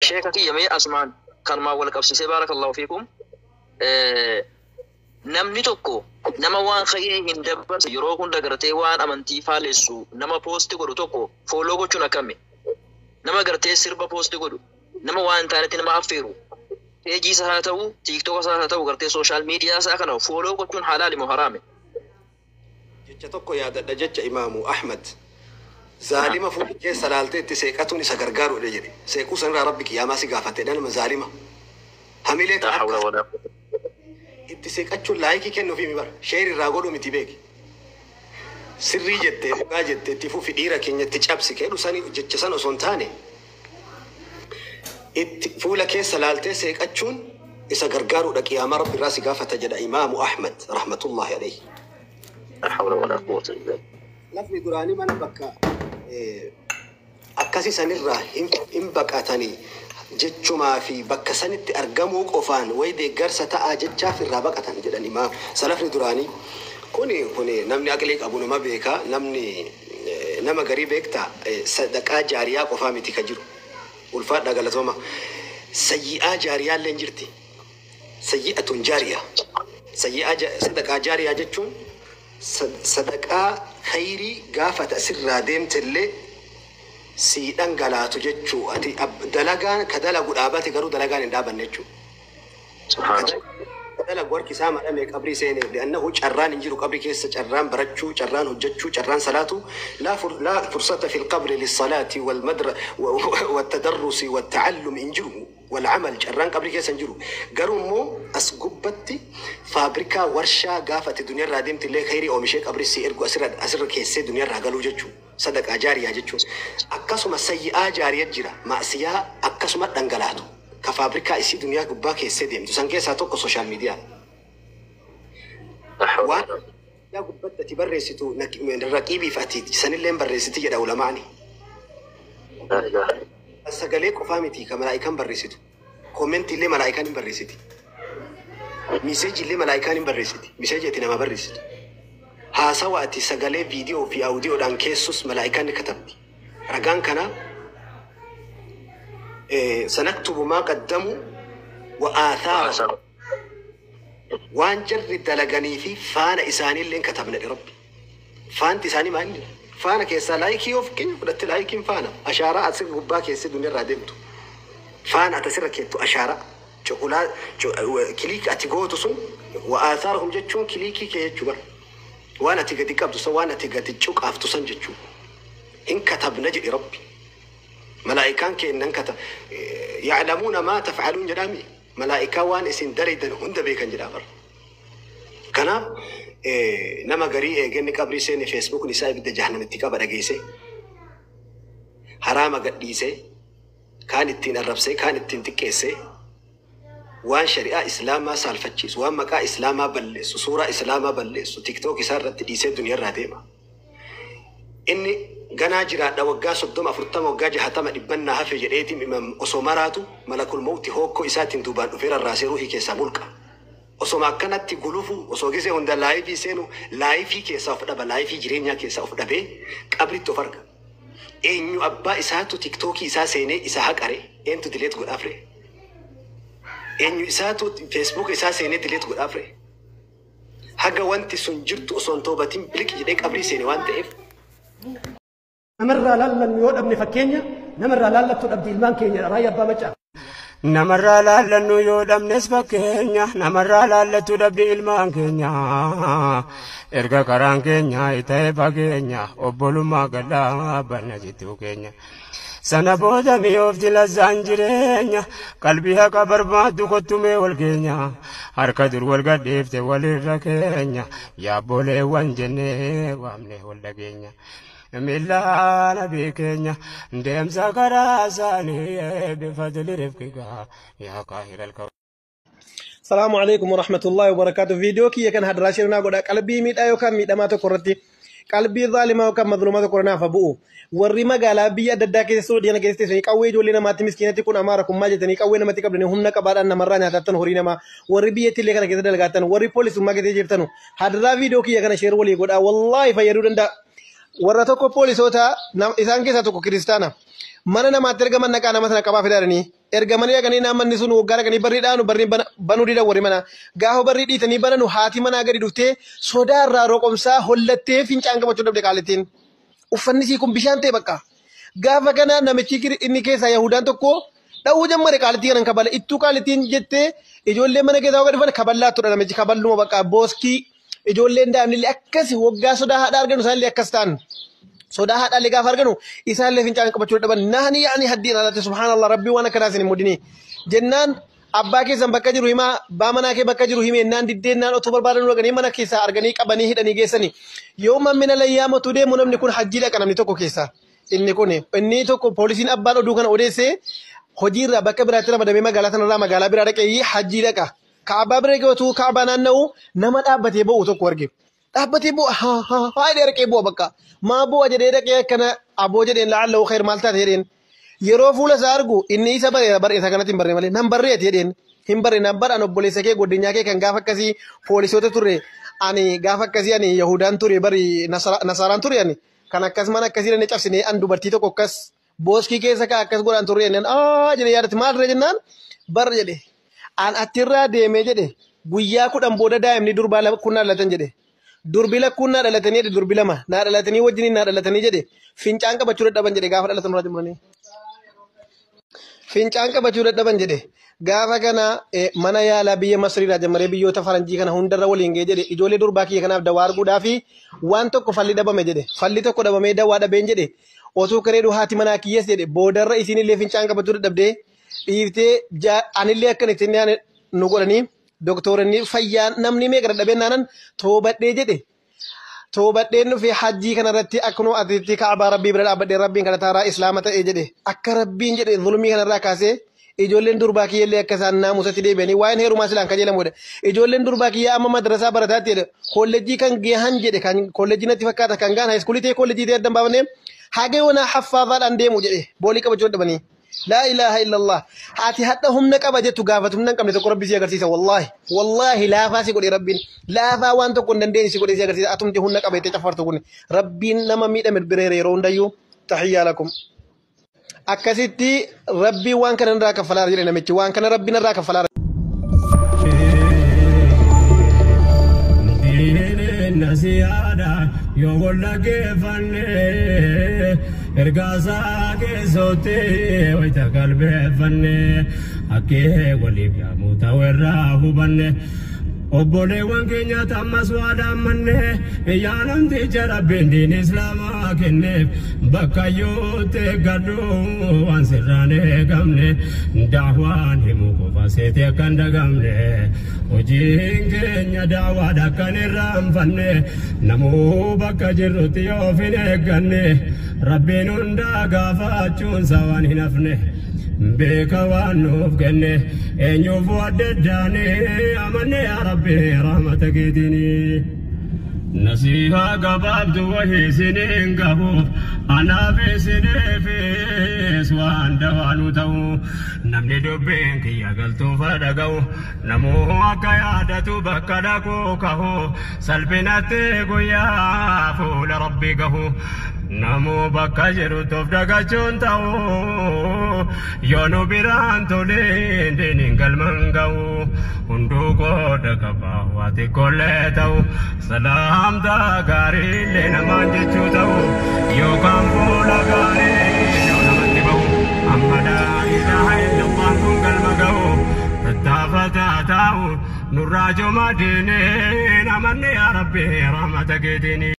شيخك يمي أسمان كان ما ولك أبسي بارك الله فيكم namni tokko nama waan khayrii hin dabarse yeroo hunda gartee waan amantii faaleessu nama poosti godhu tokko follow gochuun akkami nama gartee sirba poosti godhu nama waan taanatti nama affeeru peejii isaa haa ta'u tiktok isaa haa ta'u gartee social media isaa kana follow gochuun halaali moo haraami jecha tokko yaadadha jecha imaamu Ahmad zaalima fuudhee salaaltee itti seeqatuun isa gargaaruudha jedhe seequu sanirraa rabbi qiyaamaa si gaafate nama zaalima hamilee ta'a itti seeqachuun laayikii kennuufi mi bara sheeri irraa godhu miti beeki sirrii jettee dhugaa jettee itti fufi dhiira keenya itti cabsi keedhu sanii jecha san osoo hin taane itti fuula keessa laaltee seeqachuun isa gargaaruudha qiyaamaa rabbi irraa si gaafata jedha imaamu Ahmad rahmatullahi alayhi. Lafni duraanii mana bakka akkasii sanirraa hin baqatanii jechumaa fi bakka sanitti argamuu qofaan way deeggarsa ta'aa jechaaf irraa baqatan jedhan imaam salafni duraanii kuni namni aqlii qabu nama beeka namni nama garii beekta sadaqaa jaariyaa qofaa miti ka jiru ulfaadha galatooma sayyi'aa jaariyaa illee jirti sayyi'atun jaariyaa sadaqaa jaariyaa jechuun sadaqaa khayrii gaafata sirraa deemtillee siidhan galaatu jechuu ati dalagaan ka dalagu dhaabate garuu dalagaan hin dhaabanne jechuu dalagu warki isaa madhame qabrii seene li'annahu carraan hin jiru qabrii keessa carraan barachuu carraan hojjechuu carraan salaatu la fursata fi lqabri lissalaati waltadarrusi waltacallumi hin jiru والعمل جران قبل كيس نجرو قالوا مو أسقبتي فابريكا ورشة قافت الدنيا رادين تلي خيري أو مشيك قبل السير أسر كيس الدنيا راقلوا جتشو صدق أجاري جتشو أكاسو ما سيئة جارية جرا ما سيئة أكاسو ما تنقلاتو كفابريكا إسي دنيا قبا كيس ديم تسان كيس هاتوك السوشيال ميديا وان يا قبت تبرسيتو من الرقيبي فاتي سن اللي مبرسيتي جدا ولا معني سجلك وفهمتي كملايكان بريستو كومنت اللي ملايكان بريستي مسج اللي ملايكان بريستي مسجتي نما بريستي ها سواتي سجلي فيديو في أوديو دان كيسوس ملايكان كتبتي رجعان كنا سنكتب ما قدموا وآثار وان جرد دلقني في فانا إساني اللي كتبنا لربي فان تساني ما عندي فانا كيسا لايكي اوف كين بدت لايكين فانا اشاره اتصير غبا كيسا دنيا رادمتو فانا اتسر كيتو اشاره شوكولا كليك اتيغوتو سن واثارهم جتشون كليكي كيجبر وانا تيغدي قبض وانا تيغدي تشوك افتو سن جتشو ان كتب نجي ربي ملائكان كين كتب يعلمون ما تفعلون جرامي ملائكه وان اسن دريدن هند بيكن جرابر كنا nama garii eeganni qabrii seene Facebook isaa ibidda jahannamitti qaba dhageesse haraama gadhiise kaan ittiin arrabse kaan ittiin xiqqeesse waan shari'aa islaamaa saalfachiisu waan maqaa islaamaa balleessu suuraa islaamaa balleessu TikTok isaa irratti dhiisee duniyaarraa deema inni ganaa jiraadha waggaa 30 40 waggaa 60 dhibbannaa hafe jedheetiin imam osoo maraatu malakul mawti hokkoo isaatiin duubaan dhufeera raasee ruuhii keessaa mulqa osoma kanatti gulufu osogise hunda live senu live keessa of dhaba live jireenya keessa of dhabe qabri to farga eenyu abba isaatu TikTok isaa seene isa haqare entu delete godafre eenyu isaatu Facebook isaa seene delete godafre haga wanti sun jirtu oson tobatin blik jide qabri seene waan ta'eef namarra lallan yoo dhabne fakkeenya namarra lallatu dhabdi ilmaan keenya raayyaa abbaa macaa namarra laallannu yoo dhabnes fakkeenya namarra laallatu dhabdi ilmaan keenya erga karaan keenya ita'e fageenya obbolummaa gadhaa banna jittuu keenya sana booda mi'oofti lazzaan jireenya qalbii haqa barbaaddu kottumee wal keenya harka dur wal gadhiifte walirra keenya yaabboleewwan jennee waamne wal dhageenya ملانا بكينيا ديمسا كراساني بفضل رفقك يا قاهر الكون. السلام عليكم ورحمة الله وبركاته. فيديو كي يكن هاد راشرنا قد قلبي ميت أيو كان ميت أماتو كورتي قلبي ظالمة وكان مظلومة كورنا فبؤو ورما قال بيا دداك يسود يانا كيستيسون يقوي جولينا ما تمسكينة تكون أماركم ما جتني يقوي نما تقبلني هم نكبار أن مرة ناتن هورينا ما وري بيا تلي كنا كذا دلقاتن وري بوليس ما كذا جبتنو هاد را فيديو كي يكن شير ولي قد والله فيرودن دا warra tokko poolisoota isaan keessaa tokko kiristaana mana namaatti ergaman naqaa nama sana qabaa fidaaranii ergamanii dhaqanii namanni sun waggaa dhaqanii barrii dhaanu barrii banuu dida warri mana gaafa barrii dhiitanii bananu haati manaa gadi dhuftee sodaa irraa roqomsaa hollattee fincaan qabachuu dhabde qaalittiin uffanni sii kun bishaan ta'e bakka gaafa kana namichi inni keessaa Yahudaan tokko dha'uu jammare qaalittii kanan kabala ittuu qaalittiin jettee ijoollee mana keessaa waggaa dhufan kaballaatudha namichi kaballuma bakka booskii ijoolleen daa'imnillee akkasi waggaa sodaa haadha arganu isaallee akkas ta'an sodaa haadhaallee gaafa arganu isaallee fincaan qabachuu dhaban naani yaani haddiin alaatti subhaanallah rabbii waan akkanaa isin mudini jennaan abbaa keessan bakka jiru himaa baa manaa kee bakka jiru himee naan diddeen otoo barbaadan dhaqanii mana keessaa arganii qabanii hidhanii geessanii yoo mammina layyaamatu deemu namni kun hajjii dhaqa namni tokko keessaa inni tokko poolisiin abbaan oduu kana odeessee hojiirraa bakka biraatti ramadamee magaalaa sanarraa magaalaa biraa dhaqee hajjii dhaqa kaabaa bira geetu kaabaa naanna'u nama dhaabbatee bo'u tokko arge dhaabbatee bo'u haa dheerqee bo'u bakka maa bo'u jedhee dhaqee akkana aboo jedheen la'allahu khayr maal taate jedheen yeroo fuula isaa argu inni isa barreessa kanatti hin barree malee nan barreeti jedheen hin barree nan baraan obboleessa kee godinyaa kee kan gaafa akkasii poolisoota ture ani gaafa akkasii ani Yahudaan ture bari Nasaraan ture ani kan akkas mana akkasii dhannee cabsinee an dubartii tokko akkas booskii keessa kaa akkas godhaan turre jennaan jedhee yaadatti maal ture jennaan bar jedhe an attirraa deemee jedhe guyyaa 10 booda daa'imni durbaa lakkuu dhalatan jedhe durbi lakkuun naa dhalatanii jedhe durbi lama naa dhalatanii wajjiniin naa dhalatanii jedhe fincaan qabachuu dadhaban jedhe gaafa dhalatan irraa jumlanii fincaan qabachuu dadhaban jedhe gaafa kana mana yaalaa biyya Masriirraa jammaree biyyoota faranjii kana hundarra waliin ga'ee jedhe ijoollee durbaa kiyya kanaaf dawaa arguudhaa fi waan tokko falli dhabame jedhe falli tokko dhabamee dawaa dhabeen jedhe osoo kareedhu haati manaa kiyyees jedhe boodarra isiinillee fincaan qabachuu dadhabdee dhiiftee anillee akkan ittiin nu godhanii doktoronni fayyaa namni meeqa dadhabeen naanan toobadhee jedhe toobadheen dhufee hajjii kanarratti akkunoo atiitti kaabaa rabbii bira dhaabbadhee rabbiin kana taaraa islaama ta'ee jedhe akka rabbiin jedhe zulmii kanarraa kaasee ijoolleen durbaa kiyyallee akka isaan naamusatti deebi'anii waa'een heerumaa silaan kajeelamudha ijoolleen durbaa kiyyaa amma madrasaa barataatti jedhe kolleejjii kan geehan jedhe kan kolleejjii natti fakkaata kan gaan haayiskuulii ta'e kolleejjii ta'e addan baafannee hagee wana haffaafaadhaan deemu jedhe boolii qabachuu dhabanii لا إله إلا الله هاتي حتى هم نكبة جت قافة هم نكمل تقول ربي سيأكل سيسا والله لا فاسي قولي ربي لا فا وان تكون دندين سيقولي سيأكل سيسا أتم تهون نكبة تتفر تقول ربي نما ميت أمر بريري رون دايو تحيا لكم أكسيتي ربي وان كان نراك فلار جرينا ميتي وان كان ربي نراك فلار نسيادا يقول لك فني إرقاسا كيسوتي ويتا قلبي فني أكي ولي بياموت وراه بني Obbolee waan keenya tammas waadaan manne yaanamti jara bindiin islaamaa kenneef bakka yoo teeggadhu waan sirraan eegamne daawaan himu qofa seete akkan dagamne hojiin keenya daawaadha akkan irraanfanne namuu bakka jirrutti yoo fin eegganne rabbiin hundaa gaafachuunsa waan hin hafne بيكا وانوف جنة إنيوف ودداني أمني يا ربي رحمتك ديني نسيها قباب دوهي سنين قبوف أنا في سنفيس وان دوانو تو نمني دبين كي يقلتو فدقو نمو كيادتو بكدكو كهو سلبناتي قيافو لربي قهو نمو bakka jirtuuf dagachuun ta'u yoonu biraan toleen deeniin galman ga'u hunduu qooda qabaa waati kollee ta'u salaamtaa gaariillee namaan jechuu ta'u yookaan fuula gaarii yoo namatti ba'u amma laa ilaaha illallah kun galma ga'u tattaafataa ta'u nurraa jooma diinee namanne yaa rabbi rahmata keetiin